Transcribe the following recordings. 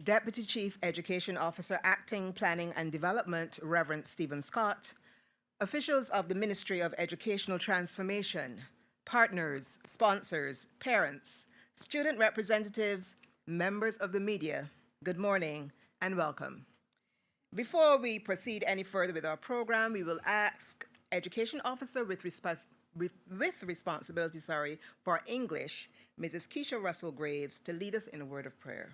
Deputy Chief Education Officer, Acting Planning and Development, Reverend Stephen Scott, officials of the Ministry of Educational Transformation, partners, sponsors, parents, student representatives, members of the media, good morning and welcome. Before we proceed any further with our program, we will ask Education Officer with responsibility for English, Mrs. Keisha Russell Graves, to lead us in a word of prayer.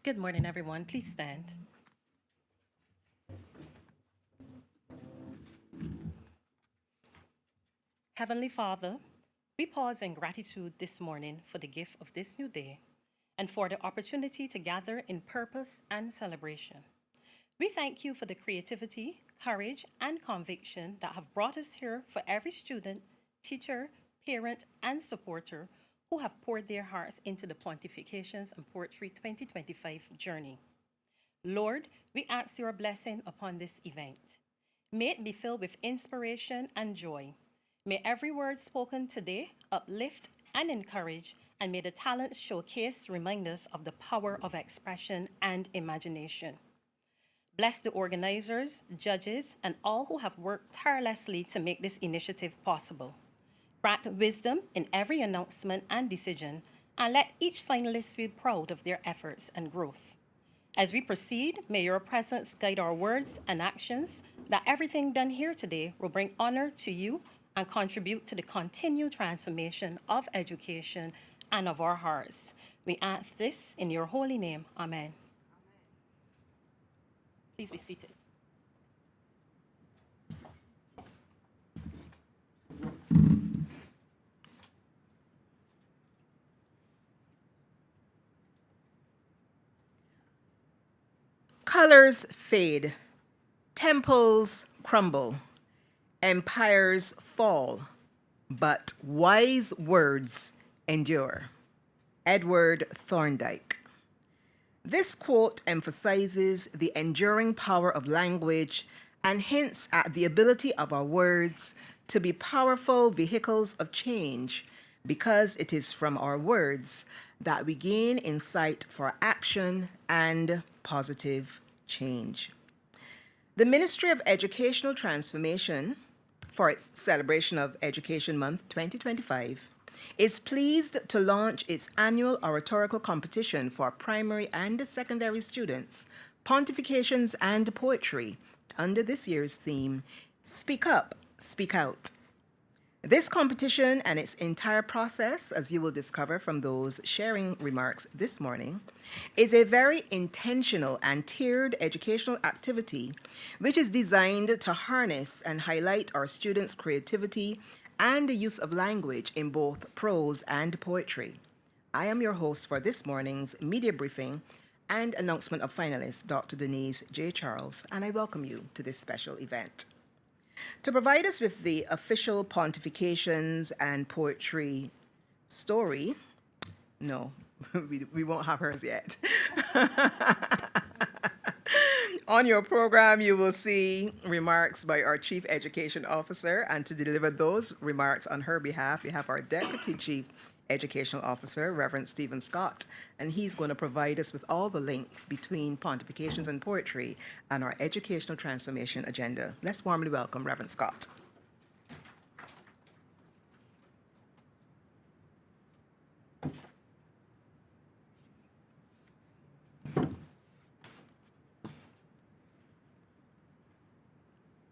Good morning, everyone. Please stand. Heavenly Father, we pause in gratitude this morning for the gift of this new day and for the opportunity to gather in purpose and celebration. We thank you for the creativity, courage, and conviction that have brought us here for every student, teacher, parent, and supporter who have poured their hearts into the Pontifications and Poetry 2025 journey. Lord, we ask your blessing upon this event. May it be filled with inspiration and joy. May every word spoken today uplift and encourage, and may the talents showcased remind us of the power of expression and imagination. Bless the organizers, judges, and all who have worked tirelessly to make this initiative possible. Grant wisdom in every announcement and decision, and let each finalist feel proud of their efforts and growth. As we proceed, may your presence guide our words and actions, that everything done here today will bring honor to you and contribute to the continued transformation of education and of our hearts. We ask this in your holy name. Amen. Please be seated. Colors fade, temples crumble, empires fall, but wise words endure. Edward Thorndike. This quote emphasizes the enduring power of language and hints at the ability of our words to be powerful vehicles of change, because it is from our words that we gain insight for action and positive change. The Ministry of Educational Transformation, for its celebration of Education Month 2025, is pleased to launch its annual oratorical competition for primary and secondary students, Pontifications and Poetry, under this year's theme, Speak Up, Speak Out. This competition and its entire process, as you will discover from those sharing remarks this morning, is a very intentional and tiered educational activity which is designed to harness and highlight our students' creativity and the use of language in both prose and poetry. I am your host for this morning's media briefing and announcement of finalists, Dr. Denise J. Charles, and I welcome you to this special event. To provide us with the official Pontifications and Poetry story, no, we won't have hers yet. On your program, you will see remarks by our Chief Education Officer, and to deliver those remarks on her behalf, we have our Deputy Chief Educational Officer, Reverend Stephen Scott, and he's going to provide us with all the links between Pontifications and Poetry and our educational transformation agenda. Let's warmly welcome Reverend Scott.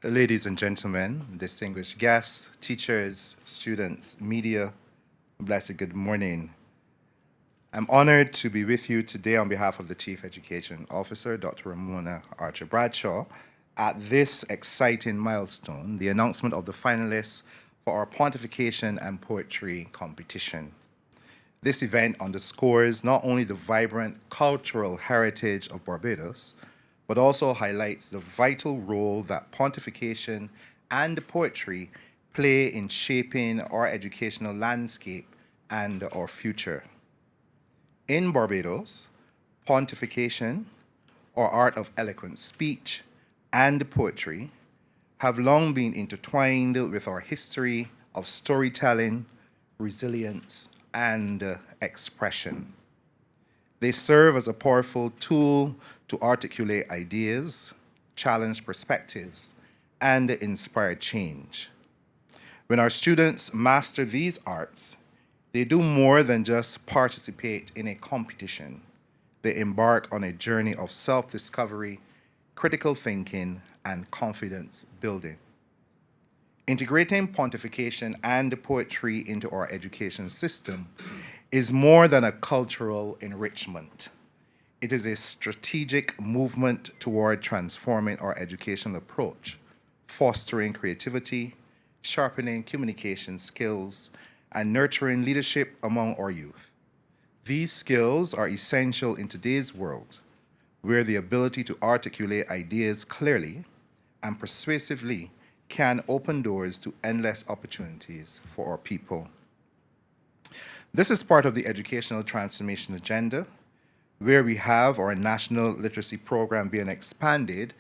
Ladies and gentlemen, distinguished guests, teachers, students, media, blessed good morning. I'm honored to be with you today on behalf of the Chief Education Officer, Dr. Ramona Archer Bradshaw, at this exciting milestone, the announcement of the finalists for our Pontification and Poetry competition. This event underscores not only the vibrant cultural heritage of Barbados, but also highlights the vital role that pontification and poetry play in shaping our educational landscape and our future. In Barbados, pontification, or art of eloquent speech, and poetry have long been intertwined with our history, of storytelling, resilience, and expression. They serve as a powerful tool to articulate ideas, challenge perspectives, and inspire change. When our students master these arts, they do more than just participate in a competition. They embark on a journey of self-discovery, critical thinking, and confidence building. Integrating pontification and poetry into our education system is more than a cultural enrichment. It is a strategic movement toward transforming our educational approach, fostering creativity, sharpening communication skills, and nurturing leadership among our youth. These skills are essential in today's world, where the ability to articulate ideas clearly and persuasively can open doors to endless opportunities for our people. This is part of the educational transformation agenda, where we have our national literacy program being expanded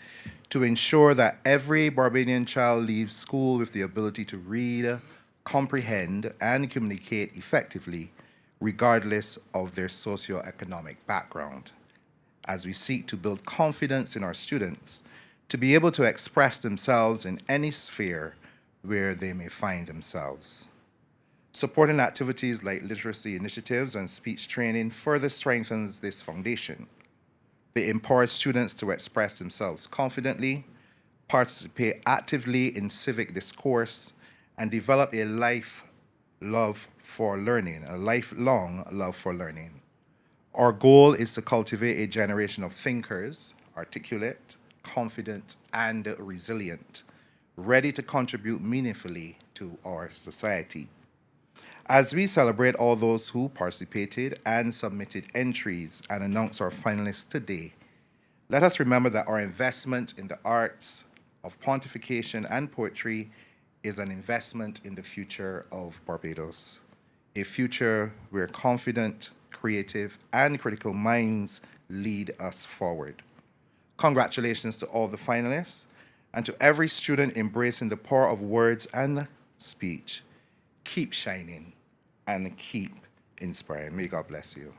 to ensure that every Barbadian child leaves school with the ability to read, comprehend, and communicate effectively, regardless of their socioeconomic background, as we seek to build confidence in our students to be able to express themselves in any sphere where they may find themselves. Supporting activities like literacy initiatives and speech training further strengthens this foundation. They empower students to express themselves confidently, participate actively in civic discourse, and develop a lifelong love for learning. Our goal is to cultivate a generation of thinkers, articulate, confident, and resilient, ready to contribute meaningfully to our society. As we celebrate all those who participated and submitted entries and announce our finalists today, let us remember that our investment in the arts of pontification and poetry is an investment in the future of Barbados, a future where confident, creative, and critical minds lead us forward. Congratulations to all the finalists and to every student embracing the power of words and speech. Keep shining and keep inspiring. May God bless you.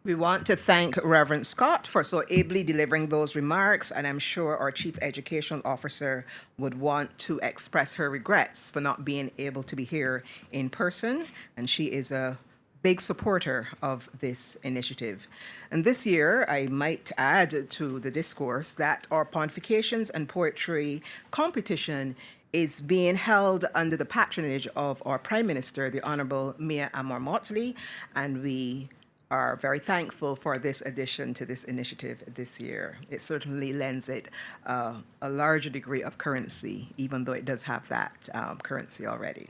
We want to thank Reverend Scott for so ably delivering those remarks, and I'm sure our Chief Educational Officer would want to express her regrets for not being able to be here in person, and she is a big supporter of this initiative. And this year, I might add to the discourse that our Pontifications and Poetry competition is being held under the patronage of our Prime Minister, the Honorable Mia Amor Motley, and we are very thankful for this addition to this initiative this year. It certainly lends it a larger degree of currency, even though it does have that currency already.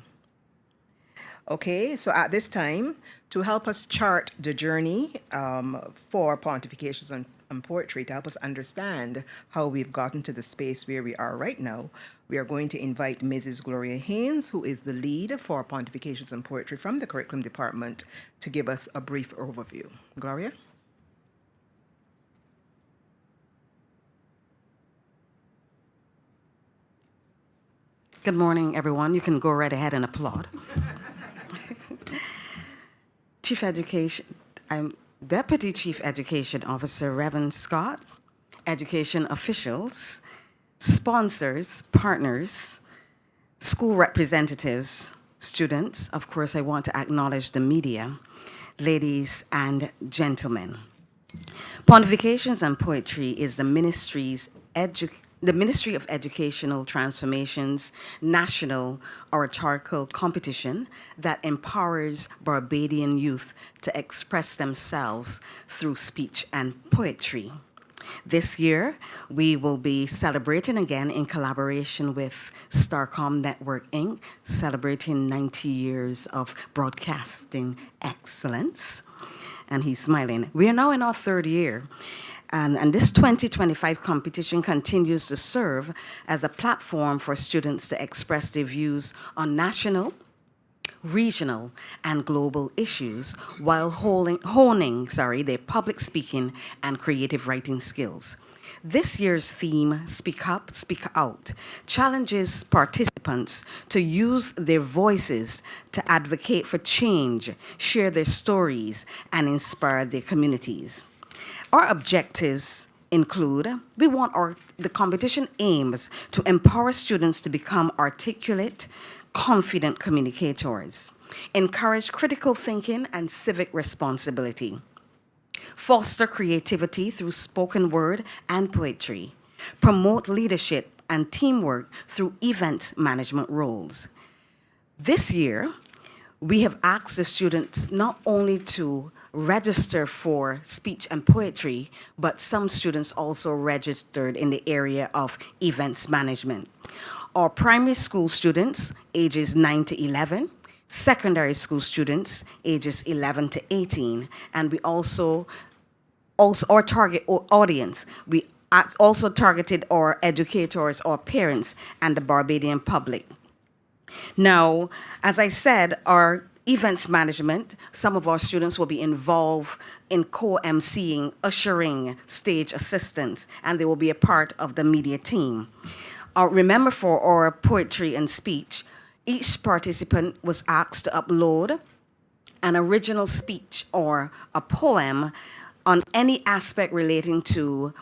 Okay, so at this time, to help us chart the journey for Pontifications and Poetry, to help us understand how we've gotten to the space where we are right now, we are going to invite Mrs. Gloria Haynes, who is the lead for Pontifications and Poetry from the Curriculum Department, to give us a brief overview. Gloria? Good morning, everyone. You can go right ahead and applaud. Chief Education, I'm Deputy Chief Education Officer Reverend Scott, education officials, sponsors, partners, school representatives, students. Of course, I want to acknowledge the media, ladies and gentlemen. Pontifications and Poetry is the Ministry of Educational Transformation's national oratorical competition that empowers Barbadian youth to express themselves through speech and poetry. This year, we will be celebrating again in collaboration with Starcom Network, Inc., celebrating 90 years of broadcasting excellence. And he's smiling. We are now in our third year. And this 2025 competition continues to serve as a platform for students to express their views on national, regional, and global issues while honing their public speaking and creative writing skills. This year's theme, Speak Up, Speak Out, challenges participants to use their voices to advocate for change, share their stories, and inspire their communities. Our objectives include the competition aims to empower students to become articulate, confident communicators, encourage critical thinking and civic responsibility, foster creativity through spoken word and poetry, promote leadership and teamwork through event management roles. This year, we have asked the students not only to register for speech and poetry, but some students also registered in the area of events management. Our primary school students, ages 9 to 11, secondary school students, ages 11 to 18, and we also our target audience, we also targeted our educators, our parents, and the Barbadian public. Now, as I said, our events management, some of our students will be involved in co-emceeing, ushering, stage assistance, and they will be a part of the media team. Remember, for our poetry and speech, each participant was asked to upload an original speech or a poem on any aspect relating to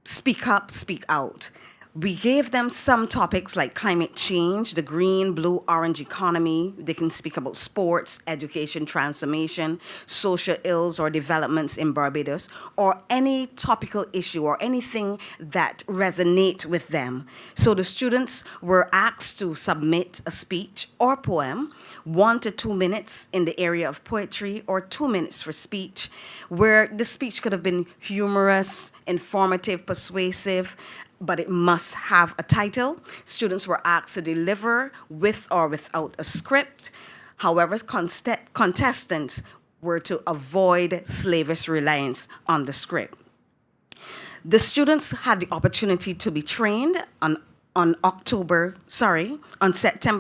speak up, speak out. We gave them some topics like climate change, the green, blue, orange economy. They can speak about sports, education, transformation, social ills or developments in Barbados, or any topical issue or anything that resonates with them. So the students were asked to submit a speech or poem, 1 to 2 minutes in the area of poetry or 2 minutes for speech, where the speech could have been humorous, informative, persuasive, but it must have a title. Students were asked to deliver with or without a script. However, contestants were to avoid slavish reliance on the script. The students had the opportunity to be trained on September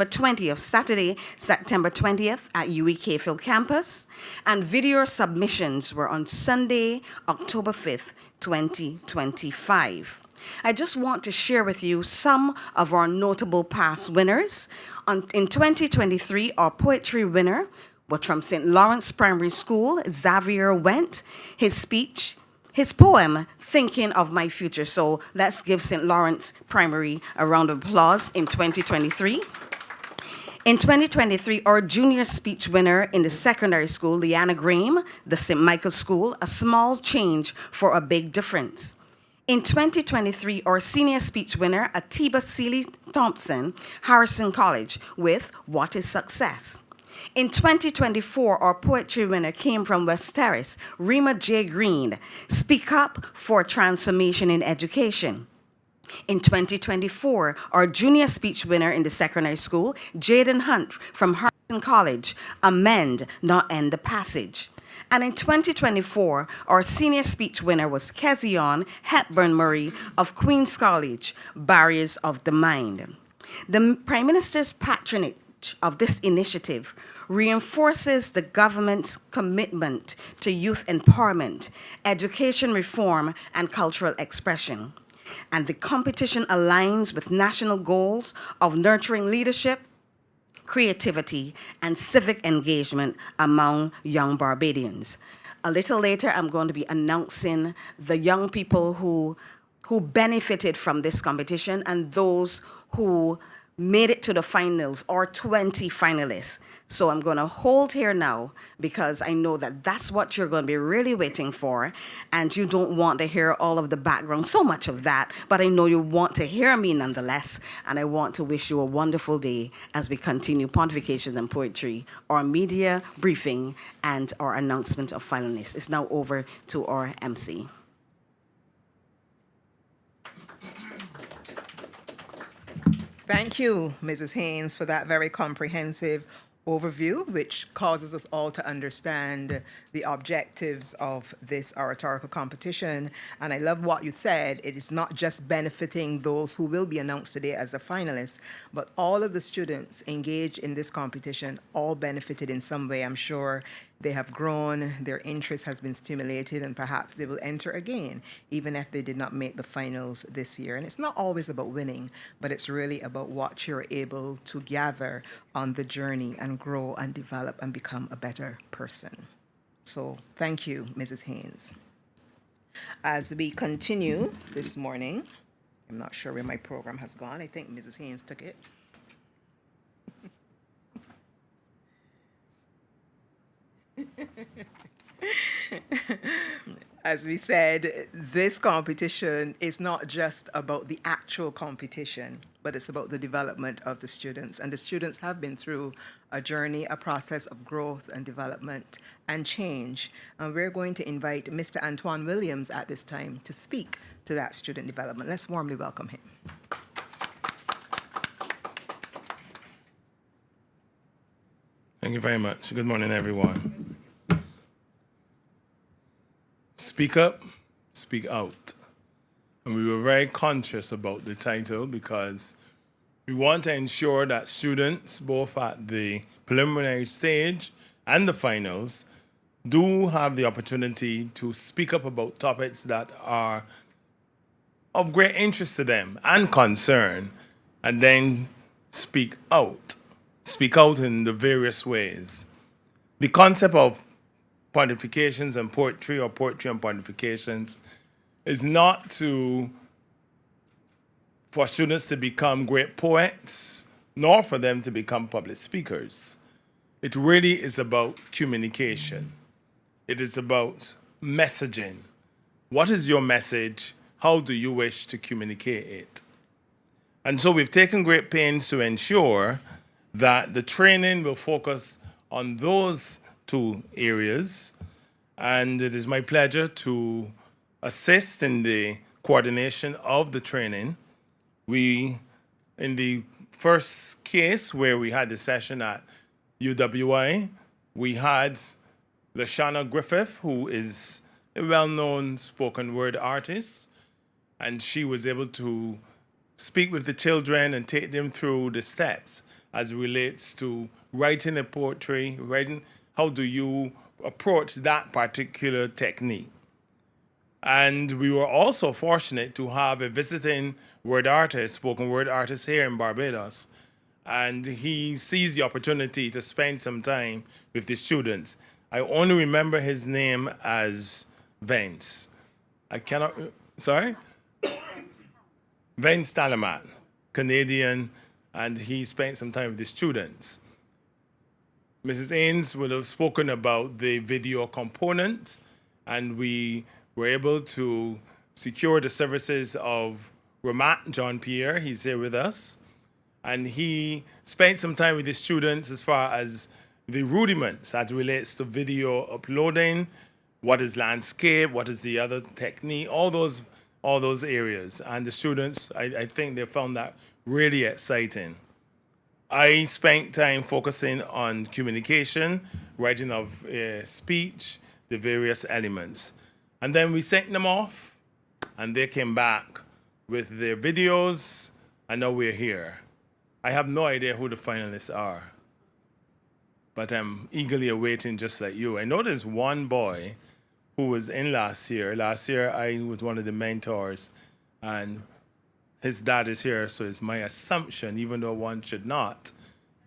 20th, Saturday, September 20th at UEK Field Campus, and video submissions were on Sunday, October 5th, 2025. I just want to share with you some of our notable past winners. In 2023, our poetry winner was from St. Lawrence Primary School, Xavier Went. His poem, Thinking of My Future. So let's give St. Lawrence Primary a round of applause in 2023. In 2023, our junior speech winner in the secondary school, Leanna Graham, the St. Michael's School, A Small Change for a Big Difference. In 2023, our senior speech winner, Atiba Seeley Thompson, Harrison College, with What is Success? In 2024, our poetry winner came from West Terrace, Rima J. Green, Speak Up for Transformation in Education. In 2024, our junior speech winner in the secondary school, Jaden Hunt from Harrison College, Amend, Not End the Passage. And in 2024, our senior speech winner was Kezion Hepburn Murray of Queen's College, Barriers of the Mind. The Prime Minister's patronage of this initiative reinforces the government's commitment to youth empowerment, education reform, and cultural expression. And the competition aligns with national goals of nurturing leadership, creativity, and civic engagement among young Barbadians. A little later, I'm going to be announcing the young people who benefited from this competition and those who made it to the finals, or 20 finalists. So I'm going to hold here now because I know that that's what you're going to be really waiting for, and you don't want to hear all of the background, so much of that, but I know you want to hear me nonetheless, and I want to wish you a wonderful day as we continue Pontifications and Poetry, our media briefing, and our announcement of finalists. It's now over to our MC. Thank you, Mrs. Haynes, for that very comprehensive overview, which causes us all to understand the objectives of this oratorical competition. And I love what you said. It is not just benefiting those who will be announced today as the finalists, but all of the students engaged in this competition all benefited in some way. I'm sure they have grown, their interest has been stimulated, and perhaps they will enter again, even if they did not make the finals this year. And it's not always about winning, but it's really about what you're able to gather on the journey and grow and develop and become a better person. So thank you, Mrs. Haynes. As we continue this morning, I'm not sure where my program has gone. I think Mrs. Haynes took it. As we said, this competition is not just about the actual competition, but it's about the development of the students. And the students have been through a journey, a process of growth and development and change. And we're going to invite Mr. Antoine Williams at this time to speak to that student development. Let's warmly welcome him. Thank you very much. Good morning, everyone. Speak up, speak out. And we were very conscious about the title because we want to ensure that students, both at the preliminary stage and the finals, do have the opportunity to speak up about topics that are of great interest to them and concern, and then speak out. Speak out in the various ways. The concept of Pontifications and Poetry, or Poetry and Pontifications, is not for students to become great poets, nor for them to become public speakers. It really is about communication. It is about messaging. What is your message? How do you wish to communicate it? And so we've taken great pains to ensure that the training will focus on those two areas. And it is my pleasure to assist in the coordination of the training. In the first case where we had the session at UWI, we had Lashana Griffith, who is a well-known spoken word artist, and she was able to speak with the children and take them through the steps as it relates to writing a poetry, how do you approach that particular technique. And we were also fortunate to have a visiting word artist, spoken word artist here in Barbados. And he seized the opportunity to spend some time with the students. I only remember his name as Vince. Sorry? Vince Talamat, Canadian, and he spent some time with the students. Mrs. Ains would have spoken about the video component, and we were able to secure the services of Ramat John Pierre. He's here with us. And he spent some time with the students as far as the rudiments as it relates to video uploading, what is landscape, what is the other technique, all those areas. And the students, I think they found that really exciting. I spent time focusing on communication, writing of speech, the various elements. And then we sent them off, and they came back with their videos, and now we're here. I have no idea who the finalists are, but I'm eagerly awaiting just like you. I know there's one boy who was in last year. Last year, I was one of the mentors, and his dad is here, so it's my assumption, even though one should not,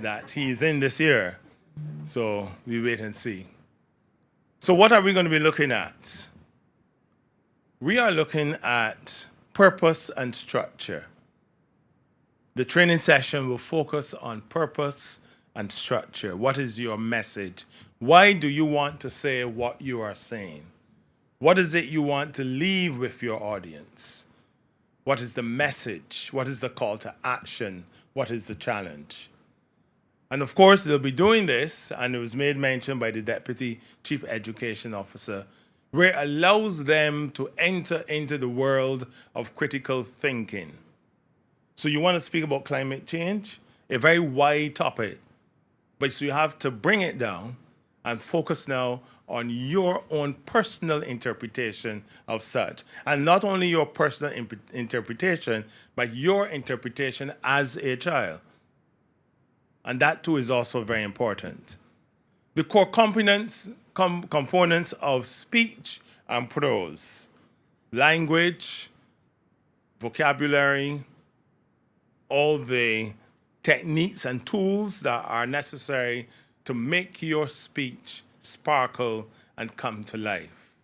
that he's in this year. So we wait and see. So what are we going to be looking at? We are looking at purpose and structure. The training session will focus on purpose and structure. What is your message? Why do you want to say what you are saying? What is it you want to leave with your audience? What is the message? What is the call to action? What is the challenge? And of course, they'll be doing this, and it was made mention by the Deputy Chief Education Officer, where it allows them to enter into the world of critical thinking. So you want to speak about climate change? A very wide topic. But so you have to bring it down and focus now on your own personal interpretation of such. And not only your personal interpretation, but your interpretation as a child. And that too is also very important. the core components of speech and prose, language, vocabulary, all the techniques and tools that are necessary to make your speech sparkle and come to life.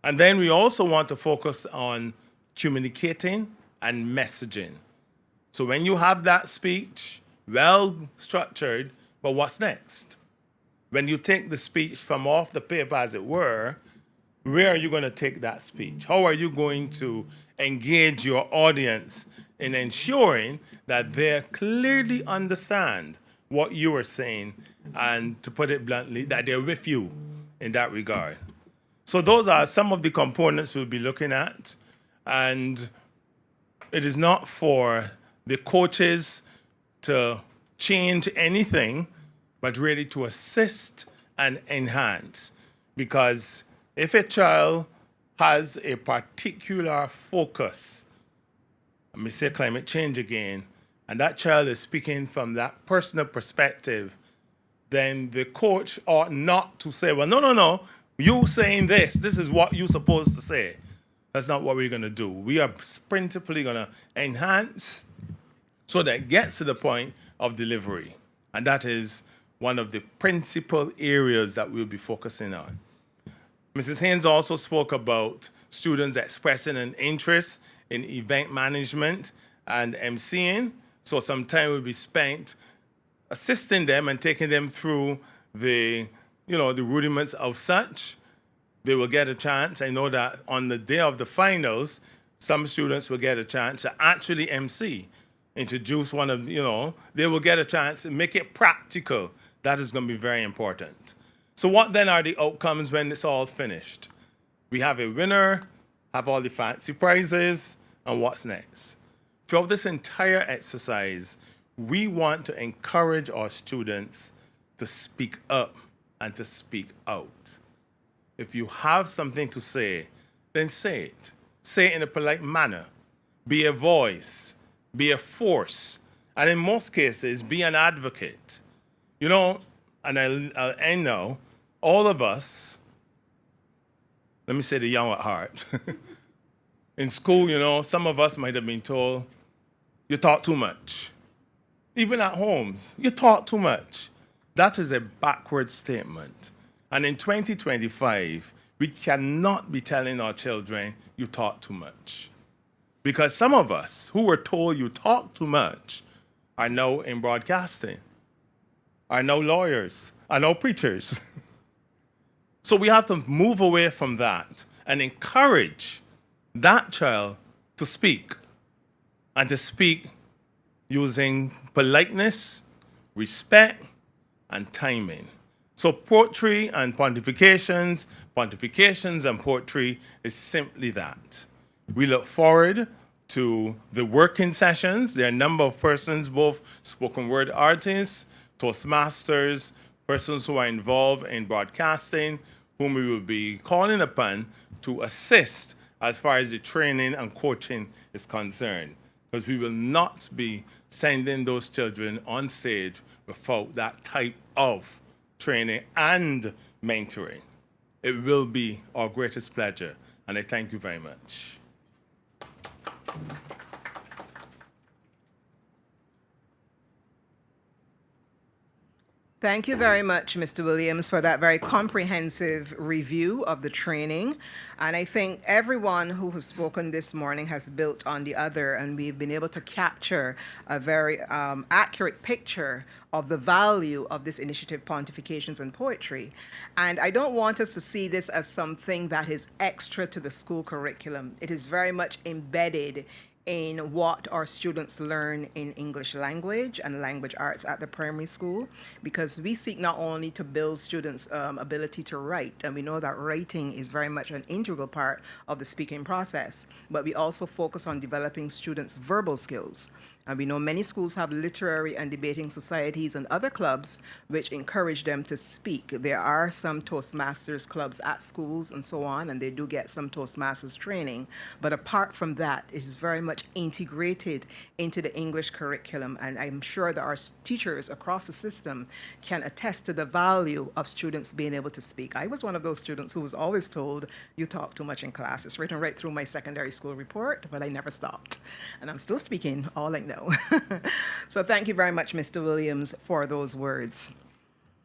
And then we also want to focus on communicating and messaging. So when you have that speech, well structured, but what's next? When you take the speech from off the paper, as it were, where are you going to take that speech? How are you going to engage your audience in ensuring that they clearly understand what you are saying, and to put it bluntly, that they're with you in that regard? So those are some of the components we'll be looking at. And it is not for the coaches to change anything, but really to assist and enhance. Because if a child has a particular focus, let me say climate change again, and that child is speaking from that personal perspective, then the coach ought not to say, well, no, you saying this is what you're supposed to say. That's not what we're going to do. We are principally going to enhance so that it gets to the point of delivery. And that is one of the principal areas that we'll be focusing on. Mrs. Haynes also spoke about students expressing an interest in event management and emceeing. So some time will be spent assisting them and taking them through the rudiments of such. They will get a chance. I know that on the day of the finals, some students will get a chance to actually MC, introduce one of, they will get a chance to make it practical. That is going to be very important. So what then are the outcomes when it's all finished? We have a winner, have all the fancy prizes, and what's next? Throughout this entire exercise, we want to encourage our students to speak up and to speak out. If you have something to say, then say it. Say it in a polite manner. Be a voice. Be a force. And in most cases, be an advocate. And I'll end now. All of us, let me say the young at heart. In school, some of us might have been told, you talk too much. Even at homes, you talk too much. That is a backward statement. And in 2025, we cannot be telling our children, you talk too much. Because some of us who were told you talk too much are now in broadcasting, are now lawyers, are now preachers. So we have to move away from that and encourage that child to speak, and to speak using politeness, respect, and timing. So poetry and pontifications and poetry is simply that. We look forward to the working sessions. There are a number of persons, both spoken word artists, Toastmasters, persons who are involved in broadcasting, whom we will be calling upon to assist as far as the training and coaching is concerned. Because we will not be sending those children on stage without that type of training and mentoring. It will be our greatest pleasure, and I thank you very much. Thank you very much, Mr. Williams, for that very comprehensive review of the training. And I think everyone who has spoken this morning has built on the other, and we've been able to capture a very accurate picture of the value of this initiative, Pontifications and Poetry. And I don't want us to see this as something that is extra to the school curriculum. It is very much embedded in what our students learn in English language and language arts at the primary school, because we seek not only to build students' ability to write, and we know that writing is very much an integral part of the speaking process, but we also focus on developing students' verbal skills. And we know many schools have literary and debating societies and other clubs which encourage them to speak. There are some Toastmasters clubs at schools and so on, and they do get some Toastmasters training. But apart from that, it is very much integrated into the English curriculum. And I'm sure that our teachers across the system can attest to the value of students being able to speak. I was one of those students who was always told, you talk too much in class. It's written right through my secondary school report, but I never stopped. And I'm still speaking all I know. So thank you very much, Mr. Williams, for those words.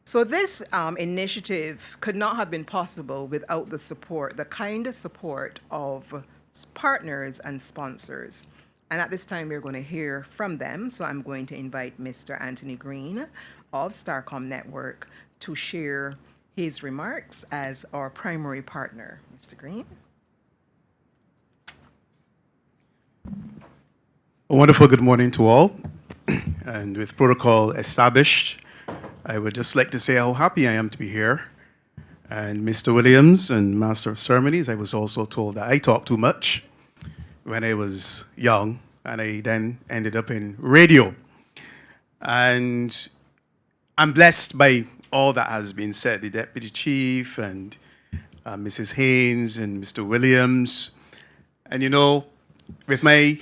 So this initiative could not have been possible without the support, the kind of support of partners and sponsors. And at this time, we're going to hear from them. So I'm going to invite Mr. Anthony Green of Starcom Network to share his remarks as our primary partner. Mr. Green. A wonderful good morning to all. And with protocol established, I would just like to say how happy I am to be here. And Mr. Williams and Master of Ceremonies, I was also told that I talk too much when I was young, and I then ended up in radio. And I'm blessed by all that has been said, the Deputy Chief and Mrs. Haynes and Mr. Williams. And you know, with my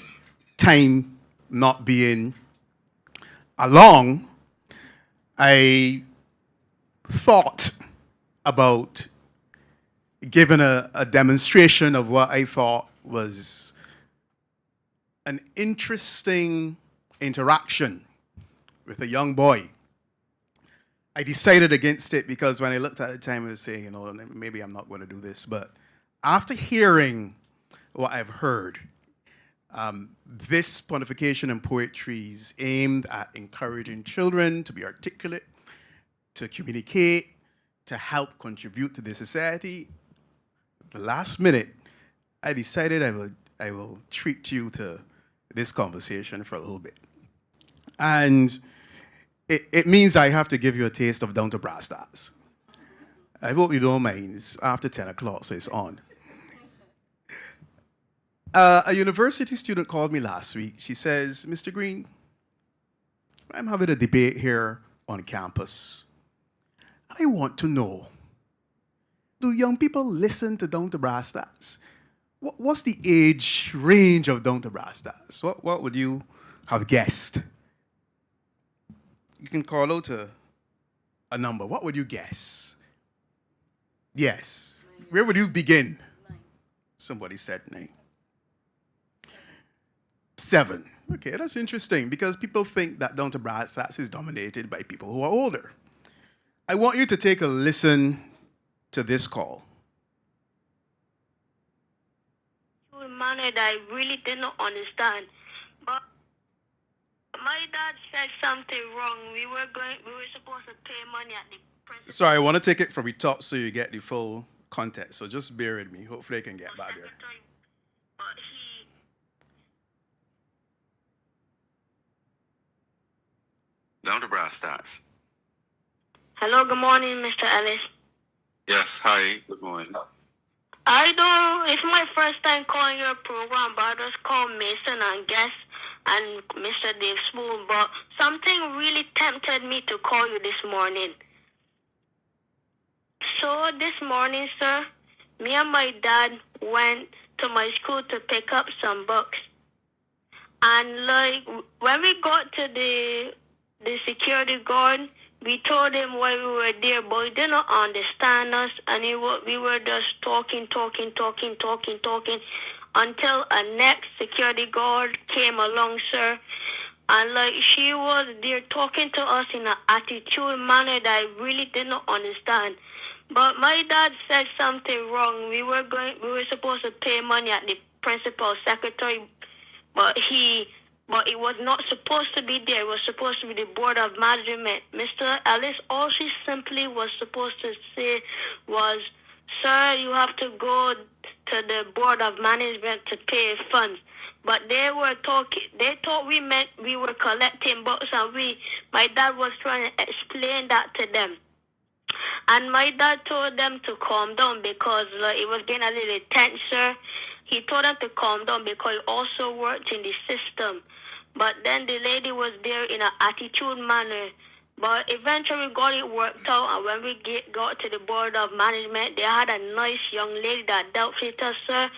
time not being along, I thought about giving a demonstration of what I thought was an interesting interaction with a young boy. I decided against it because when I looked at the time, I was saying, you know, maybe I'm not going to do this. But after hearing what I've heard, this Pontification and Poetry is aimed at encouraging children to be articulate, to communicate, to help contribute to the society. At the last minute, I decided I will treat you to this conversation for a little bit. And it means I have to give you a taste of Down to Brass Stars. I hope you don't mind. It's after 10 o'clock, so it's on. A university student called me last week. She says, Mr. Green, I'm having a debate here on campus. I want to know, do young people listen to Down to Brass Stars? What's the age range of Down to Brass Stars? What would you have guessed? You can call out a number. What would you guess? Yes. Where would you begin? 9. Somebody said 9. 7. Okay, that's interesting because people think that Down to Brass Stars is dominated by people who are older. I want you to take a listen to this call. Manner that I really did not understand, but my dad said something wrong. We were supposed to pay money at the principal. Sorry, I want to take it from the top so you get the full context. So just bear with me. Hopefully I can get back there. But Down to Brass Stars. Hello, good morning, Mr. Ellis. Yes, hi, good morning. It's my first time calling your program, but I just called Mason and Guest and Mr. Dave Spoon, but something really tempted me to call you this morning. So this morning, sir, me and my dad went to my school to pick up some books. And like when we got to the security guard, we told him why we were there, but he didn't understand us, and we were just talking, until a next security guard came along, sir. And like she was there talking to us in an attitude manner that I really did not understand. But my dad said something wrong. We were supposed to pay money at the principal secretary, but it was not supposed to be there. It was supposed to be the board of management. Mr. Ellis, all she simply was supposed to say was, sir, you have to go to the board of management to pay funds. But they thought we meant we were collecting books, and my dad was trying to explain that to them. And my dad told them to calm down because it was getting a little tense, sir. He told them to calm down because he also worked in the system. But then the lady was there in an attitude manner. But eventually we got it worked out, and when we got to the board of management, they had a nice young lady that dealt with us, sir.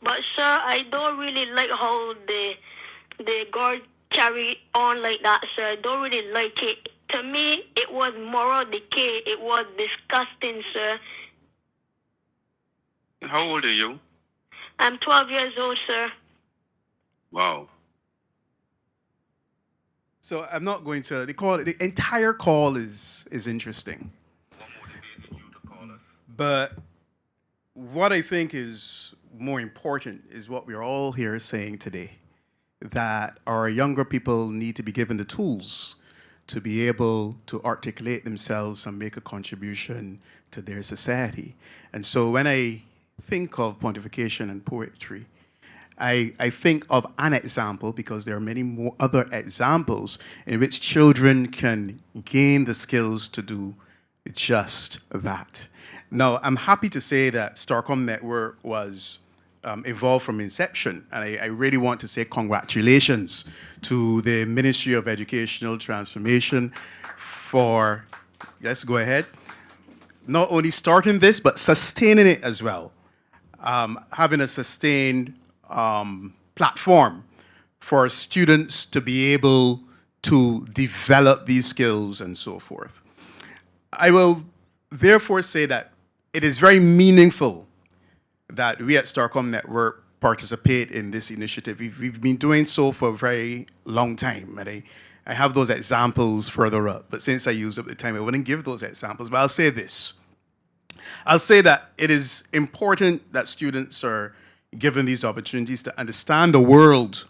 But sir, I don't really like how the girl carry on like that, sir. I don't really like it. To me, it was moral decay. It was disgusting, sir. How old are you? I'm 12 years old, sir. Wow. So I'm not going to. The entire call is interesting, What motivated you to call us? but what I think is more important is what we're all here saying today, that our younger people need to be given the tools to be able to articulate themselves and make a contribution to their society. And so when I think of pontification and poetry, I think of an example, because there are many more other examples in which children can gain the skills to do just that. Now, I'm happy to say that Starcom Network was involved from inception, and I really want to say congratulations to the Ministry of Educational Transformation for, yes, go ahead, not only starting this, but sustaining it as well. Having a sustained platform for students to be able to develop these skills and so forth. I will therefore say that it is very meaningful that we at Starcom Network participate in this initiative. We've been doing so for a very long time, and I have those examples further up, but since I used up the time, I wouldn't give those examples, but I'll say this. I'll say that it is important that students are given these opportunities to understand the world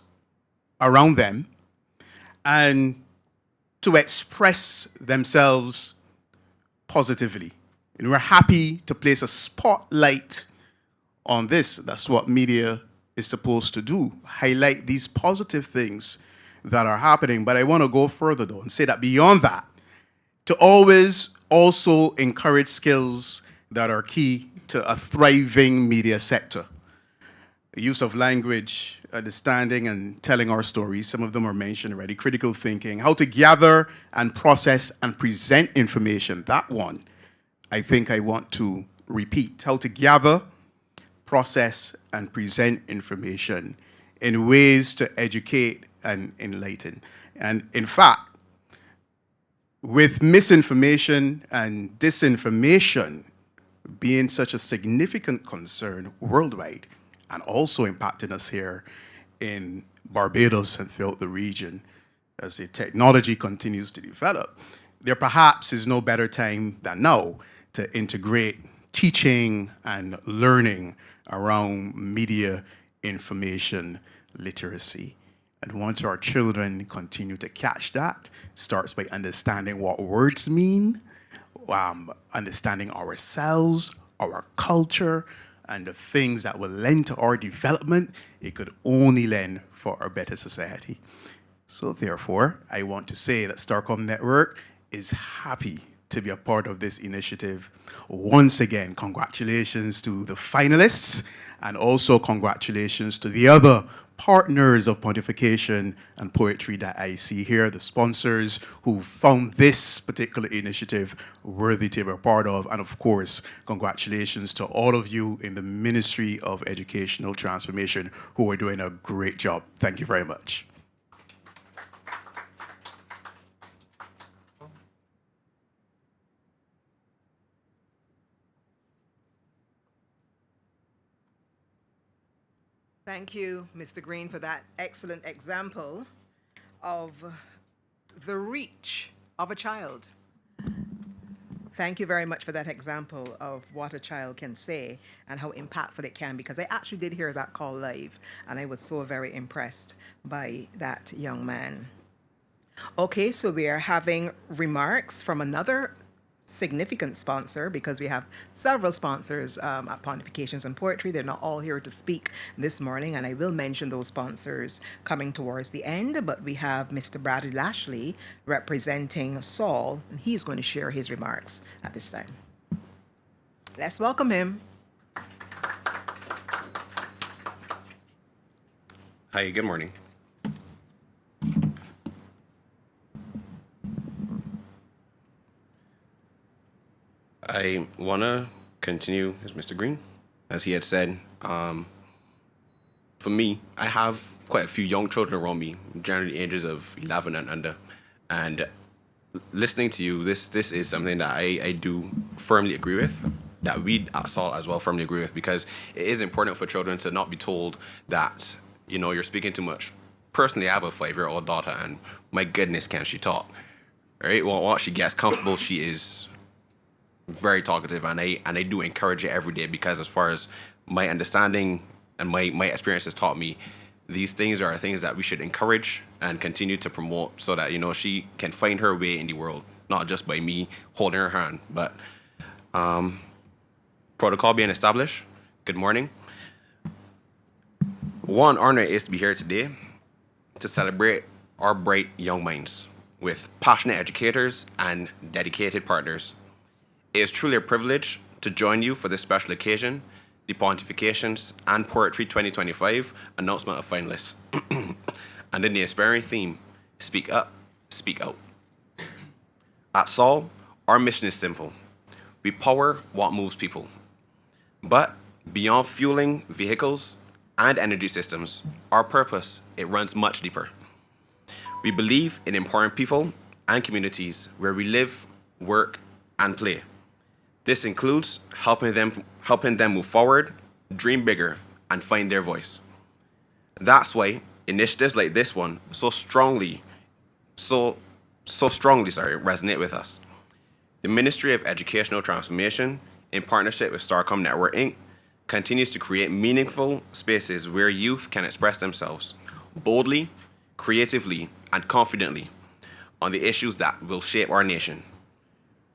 around them and to express themselves positively. And we're happy to place a spotlight on this. That's what media is supposed to do, highlight these positive things that are happening. But I want to go further, though, and say that beyond that, to always also encourage skills that are key to a thriving media sector. The use of language, understanding and telling our stories, some of them are mentioned already, critical thinking, how to gather and process and present information. That one, I think I want to repeat. How to gather, process, and present information in ways to educate and enlighten. And in fact, with misinformation and disinformation being such a significant concern worldwide, and also impacting us here in Barbados and throughout the region as the technology continues to develop, there perhaps is no better time than now to integrate teaching and learning around media information literacy. And once our children continue to catch that, starts by understanding what words mean, understanding ourselves, our culture, and the things that will lend to our development, it could only lend for a better society. So therefore, I want to say that Starcom Network is happy to be a part of this initiative. Once again, congratulations to the finalists, and also congratulations to the other partners of Pontification and Poetry that I see here, the sponsors who found this particular initiative worthy to be a part of. And of course, congratulations to all of you in the Ministry of Educational Transformation who are doing a great job. Thank you very much. Thank you, Mr. Green, for that excellent example of the reach of a child. Thank you very much for that example of what a child can say and how impactful it can be, because I actually did hear that call live, and I was so very impressed by that young man. Okay, so we are having remarks from another significant sponsor, because we have several sponsors at Pontifications and Poetry. They're not all here to speak this morning, and I will mention those sponsors coming towards the end, but we have Mr. Bradley Lashley representing Saul, and he's going to share his remarks at this time. Let's welcome him. Hi, good morning. I want to continue as Mr. Green, as he had said. For me, I have quite a few young children around me, generally ages of 11 and under. And listening to you, this is something that I do firmly agree with, that we at SAL as well firmly agree with, because it is important for children to not be told that, you're speaking too much. Personally, I have a 5-year-old daughter, and my goodness, can she talk? Right? Well, once she gets comfortable, she is very talkative, and I do encourage it every day, because as far as my understanding and my experience has taught me, these things are things that we should encourage and continue to promote, so that she can find her way in the world, not just by me holding her hand. But protocol being established, good morning. One honor is to be here today to celebrate our bright young minds with passionate educators and dedicated partners. It is truly a privilege to join you for this special occasion, the Pontifications and Poetry 2025 announcement of finalists. And in the inspiring theme, Speak Up, Speak Out. At SAL, our mission is simple. We power what moves people. But beyond fueling vehicles and energy systems, our purpose, it runs much deeper. We believe in empowering people and communities where we live, work, and play. This includes helping them move forward, dream bigger, and find their voice. That's why initiatives like this one so strongly resonate with us. The Ministry of Educational Transformation, in partnership with Starcom Network Inc., continues to create meaningful spaces where youth can express themselves boldly, creatively, and confidently on the issues that will shape our nation.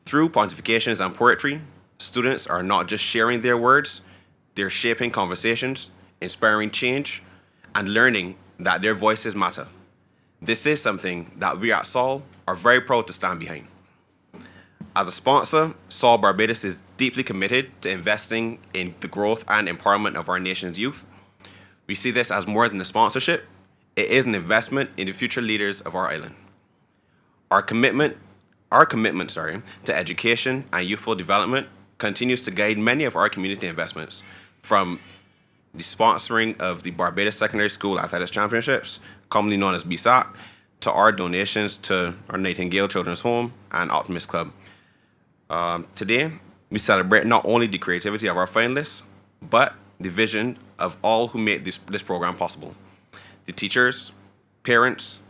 Through Pontifications and Poetry, students are not just sharing their words, they're shaping conversations, inspiring change, and learning that their voices matter. This is something that we at SAL are very proud to stand behind. As a sponsor, SAL Barbados is deeply committed to investing in the growth and empowerment of our nation's youth. We see this as more than a sponsorship. It is an investment in the future leaders of our island. Our commitment to education and youthful development continues to guide many of our community investments, from the sponsoring of the Barbados Secondary School Athletics Championships, commonly known as BSAC, to our donations to our Nightingale Children's Home and Optimist Club. Today, we celebrate not only the creativity of our finalists, but the vision of all who made this program possible. The teachers, parents,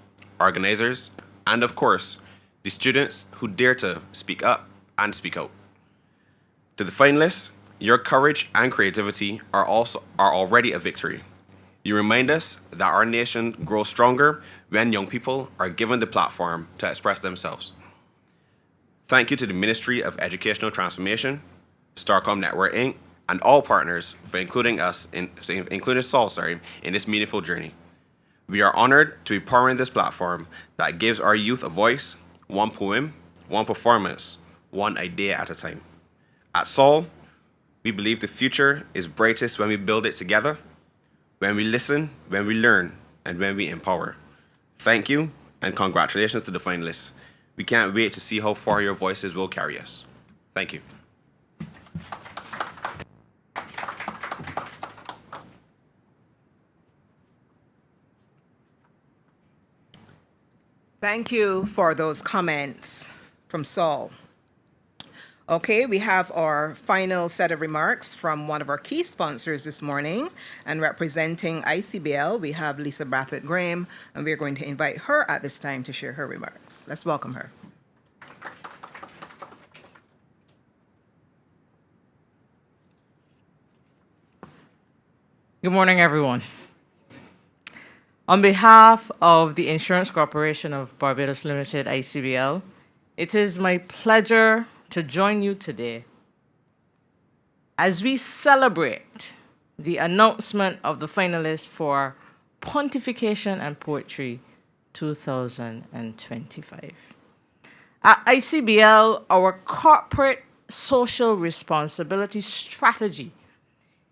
organizers, and of course, the students who dare to speak up and speak out. To the finalists, your courage and creativity are already a victory. You remind us that our nation grows stronger when young people are given the platform to express themselves. Thank you to the Ministry of Educational Transformation, Starcom Network Inc., and all partners for including SAL in this meaningful journey. We are honored to be powering this platform that gives our youth a voice, one poem, one performance, one idea at a time. At SAL, we believe the future is brightest when we build it together, when we listen, when we learn, and when we empower. Thank you, and congratulations to the finalists. We can't wait to see how far your voices will carry us. Thank you. Thank you for those comments from Saul. Okay, we have our final set of remarks from one of our key sponsors this morning, and representing ICBL, we have Lisa Bradford Graham, and we're going to invite her at this time to share her remarks. Let's welcome her. Good morning, everyone. On behalf of the Insurance Corporation of Barbados Limited, ICBL, it is my pleasure to join you today as we celebrate the announcement of the finalists for Pontification and Poetry 2025. At ICBL, our corporate social responsibility strategy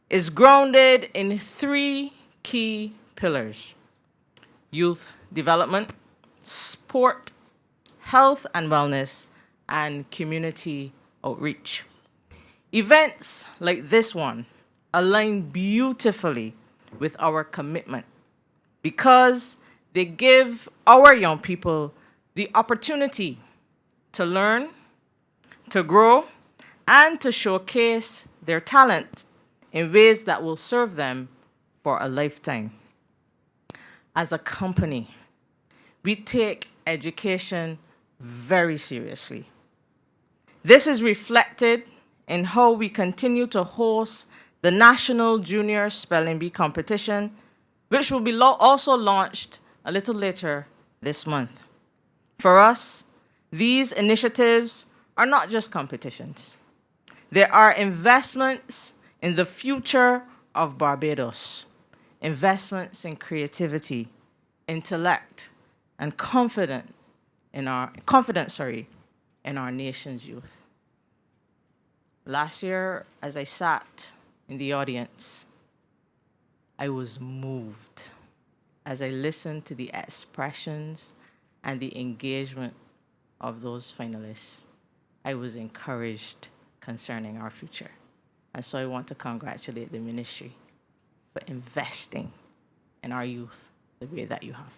is grounded in 3 key pillars: youth development, sport, health and wellness, and community outreach. Events like this one align beautifully with our commitment because they give our young people the opportunity to learn, to grow, and to showcase their talent in ways that will serve them for a lifetime. As a company, we take education very seriously. This is reflected in how we continue to host the National Junior Spelling Bee competition, which will be also launched a little later this month. For us, these initiatives are not just competitions. They are investments in the future of Barbados, investments in creativity, intellect, and confidence in our nation's youth. Last year, as I sat in the audience, I was moved as I listened to the expressions and the engagement of those finalists. I was encouraged concerning our future. And so I want to congratulate the ministry for investing in our youth the way that you have.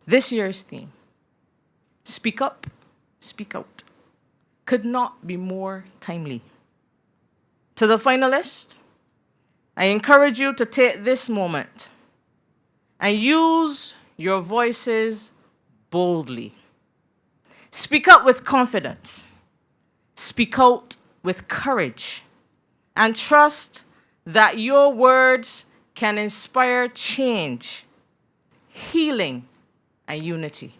This year's theme, Speak Up, Speak Out, could not be more timely. To the finalists, I encourage you to take this moment and use your voices boldly. Speak up with confidence. Speak out with courage. And trust that your words can inspire change, healing, and unity.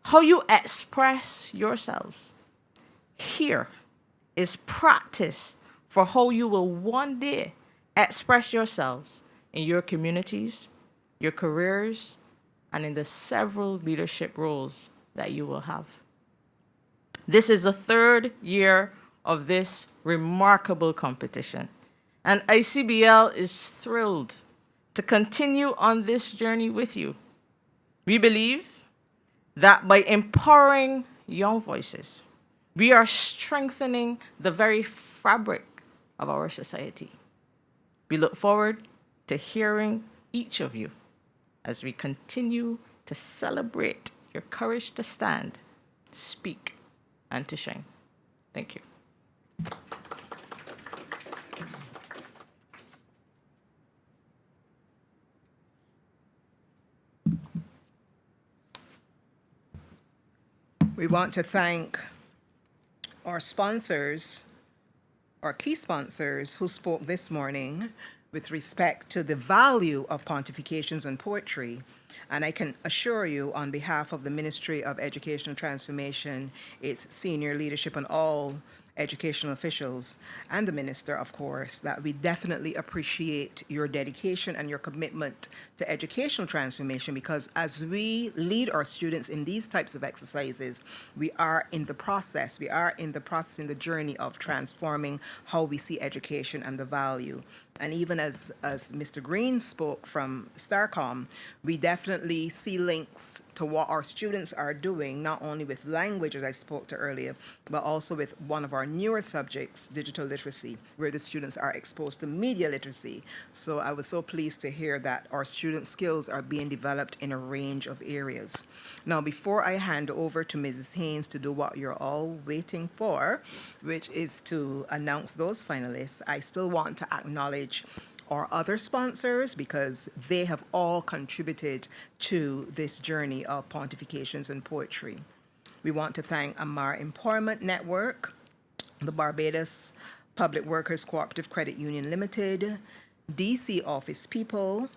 How you express yourselves here is practice for how you will one day express yourselves in your communities, your careers, and in the several leadership roles that you will have. This is the third year of this remarkable competition, and ICBL is thrilled to continue on this journey with you. We believe that by empowering young voices, we are strengthening the very fabric of our society. We look forward to hearing each of you as we continue to celebrate your courage to stand, speak, and to shine. Thank you. We want to thank our sponsors, our key sponsors who spoke this morning with respect to the value of Pontifications and Poetry. And I can assure you on behalf of the Ministry of Educational Transformation, its senior leadership and all educational officials, and the minister, of course, that we definitely appreciate your dedication and your commitment to educational transformation, because as we lead our students in these types of exercises, we are in the process, in the journey of transforming how we see education and the value. And even as Mr. Green spoke from STARCOM, we definitely see links to what our students are doing, not only with language, as I spoke to earlier, but also with one of our newer subjects, digital literacy, where the students are exposed to media literacy. So I was so pleased to hear that our student skills are being developed in a range of areas. Now, before I hand over to Mrs. Haynes to do what you're all waiting for, which is to announce those finalists, I still want to acknowledge our other sponsors because they have all contributed to this journey of Pontifications and Poetry. We want to thank Amar Employment Network, the Barbados Public Workers Cooperative Credit Union Limited, DC Office People,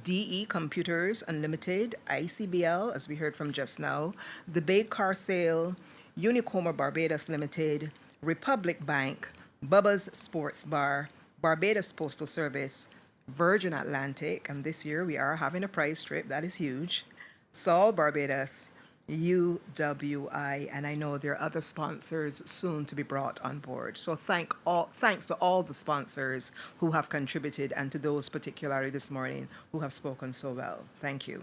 DE Computers Unlimited, ICBL, as we heard from just now, the Bay Car Sale, Unicoma Barbados Limited, Republic Bank, Bubba's Sports Bar, Barbados Postal Service, Virgin Atlantic, and this year we are having a prize trip, that is huge, Sol Barbados, UWI, and I know there are other sponsors soon to be brought on board. So thanks to all the sponsors who have contributed and to those particularly this morning who have spoken so well. Thank you.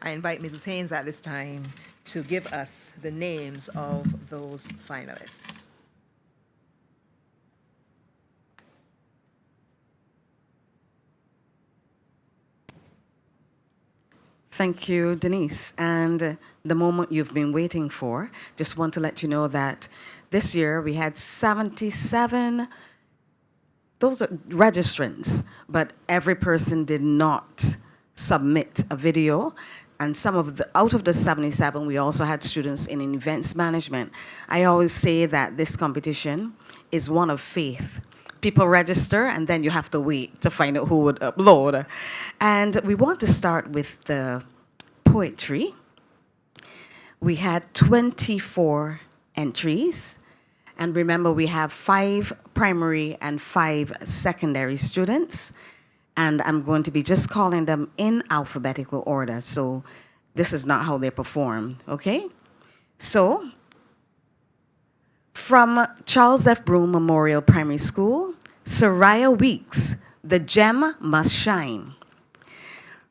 I invite Mrs. Haynes at this time to give us the names of those finalists. Thank you, Denise. And the moment you've been waiting for, just want to let you know that this year we had 77, those are registrants, but every person did not submit a video. And out of the 77, we also had students in events management. I always say that this competition is one of faith. People register, and then you have to wait to find out who would upload. And we want to start with the poetry. We had 24 entries. And remember, we have 5 primary and 5 secondary students. And I'm going to be just calling them in alphabetical order. So this is not how they perform, okay? So, from Charles F. Broome Memorial Primary School, Soraya Weeks, The Gem Must Shine.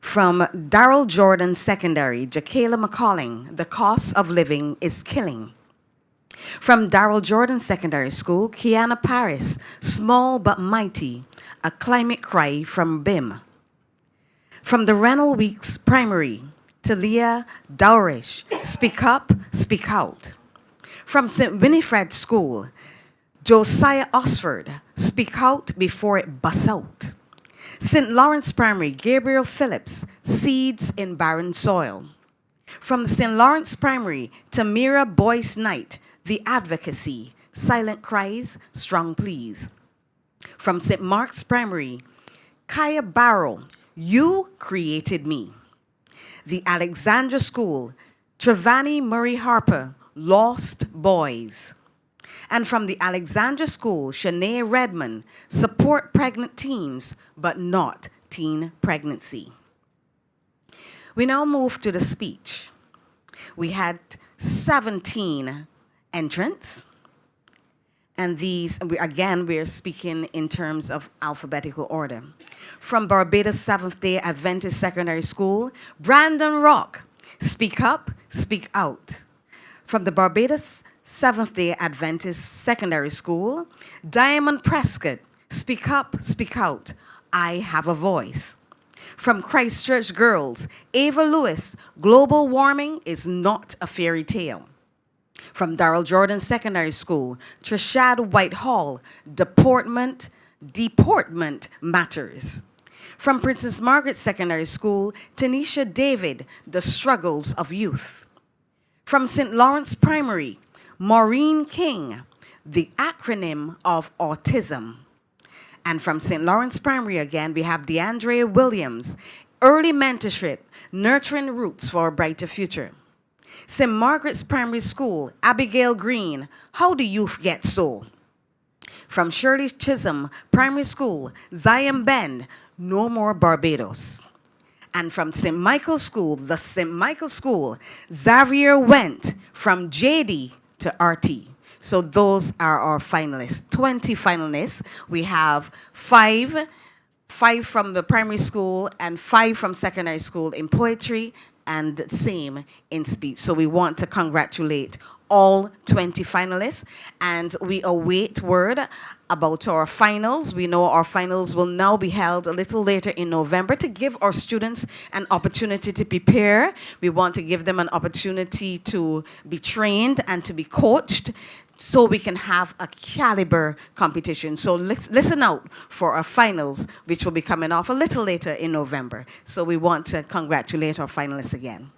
From Darrell Jordan Secondary, Jacayla McCalling, The Cost of Living is Killing. From Darrell Jordan Secondary School, Kiana Paris, Small But Mighty, A Climate Cry from BIM. From the Rennell Weeks Primary, Talia Dowrish, Speak Up, Speak Out. From St. Winifred School, Josiah Osford, Speak Out Before It Busts Out. St. Lawrence Primary, Gabriel Phillips, Seeds in Barren Soil. From St. Lawrence Primary, Tamira Boyce Knight, The Advocacy, Silent Cries, Strong Pleas. From St. Mark's Primary, Kaya Barrow, You Created Me. The Alexandra School, Travani Murray Harper, Lost Boys. And from the Alexandra School, Shanae Redmond, Support Pregnant Teens, but not teen pregnancy. We now move to the speech. We had 17 entrants. And these, we're speaking in terms of alphabetical order. From Barbados Seventh-day Adventist Secondary School, Brandon Rock, Speak Up, Speak Out. From the Barbados Seventh-day Adventist Secondary School, Diamond Prescott, Speak Up, Speak Out, I Have a Voice. From Christchurch Girls, Ava Lewis, Global Warming is Not a Fairy Tale. From Darrell Jordan Secondary School, Trishad Whitehall, Deportment Matters. From Princess Margaret Secondary School, Tanisha David, The Struggles of Youth. From St. Lawrence Primary, Maureen King, The Acronym of Autism. And from St. Lawrence Primary again, we have DeAndrea Williams, Early Mentorship, Nurturing Roots for a Brighter Future. St. Margaret's Primary School, Abigail Green, How Do Youth Get So? From Shirley Chisholm Primary School, Zion Bend, No More Barbados. And from St. Michael's School, the St. Michael's School, Xavier Went, From JD to RT. So those are our finalists, 20 finalists. We have five from the primary school and 5 from secondary school in poetry, and same in speech. So we want to congratulate all 20 finalists, and we await word about our finals. We know our finals will now be held a little later in November to give our students an opportunity to prepare. We want to give them an opportunity to be trained and to be coached so we can have a caliber competition. So listen out for our finals, which will be coming off a little later in November. So we want to congratulate our finalists again.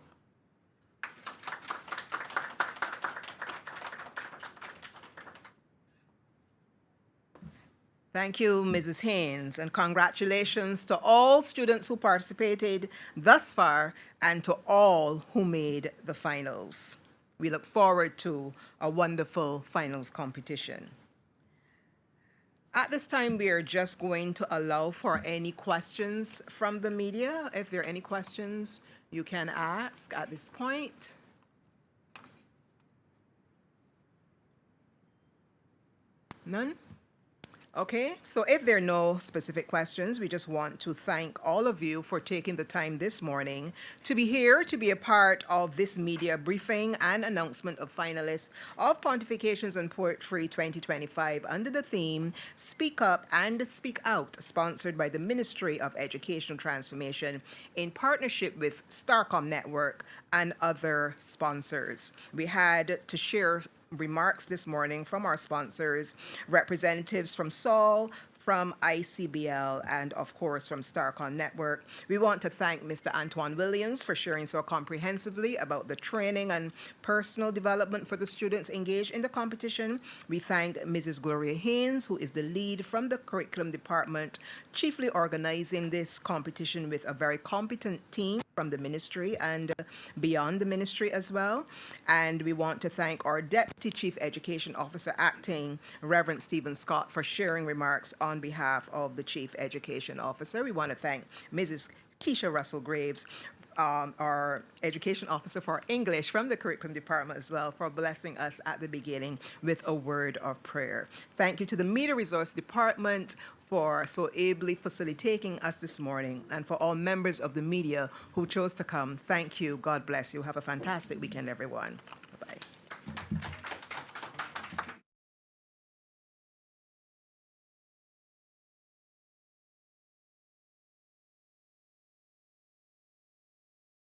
Thank you, Mrs. Haynes, and congratulations to all students who participated thus far and to all who made the finals. We look forward to a wonderful finals competition. At this time, we are just going to allow for any questions from the media. If there are any questions, you can ask at this point. None? Okay, so if there are no specific questions, we just want to thank all of you for taking the time this morning to be here, to be a part of this media briefing and announcement of finalists of Pontifications and Poetry 2025 under the theme Speak Up and Speak Out, sponsored by the Ministry of Educational Transformation in partnership with Starcom Network and other sponsors. We had to share remarks this morning from our sponsors, representatives from Saul, from ICBL, and of course from Starcon Network. We want to thank Mr. Antoine Williams for sharing so comprehensively about the training and personal development for the students engaged in the competition. We thank Mrs. Gloria Haynes, who is the lead from the curriculum department, chiefly organizing this competition with a very competent team from the ministry and beyond the ministry as well. And we want to thank our Deputy Chief Education Officer Acting, Reverend Stephen Scott, for sharing remarks on behalf of the Chief Education Officer. We want to thank Mrs. Keisha Russell Graves, our Education Officer for English from the Curriculum Department as well, for blessing us at the beginning with a word of prayer. Thank you to the Media Resource Department for so ably facilitating us this morning, and for all members of the media who chose to come. Thank you. God bless you. Have a fantastic weekend, everyone.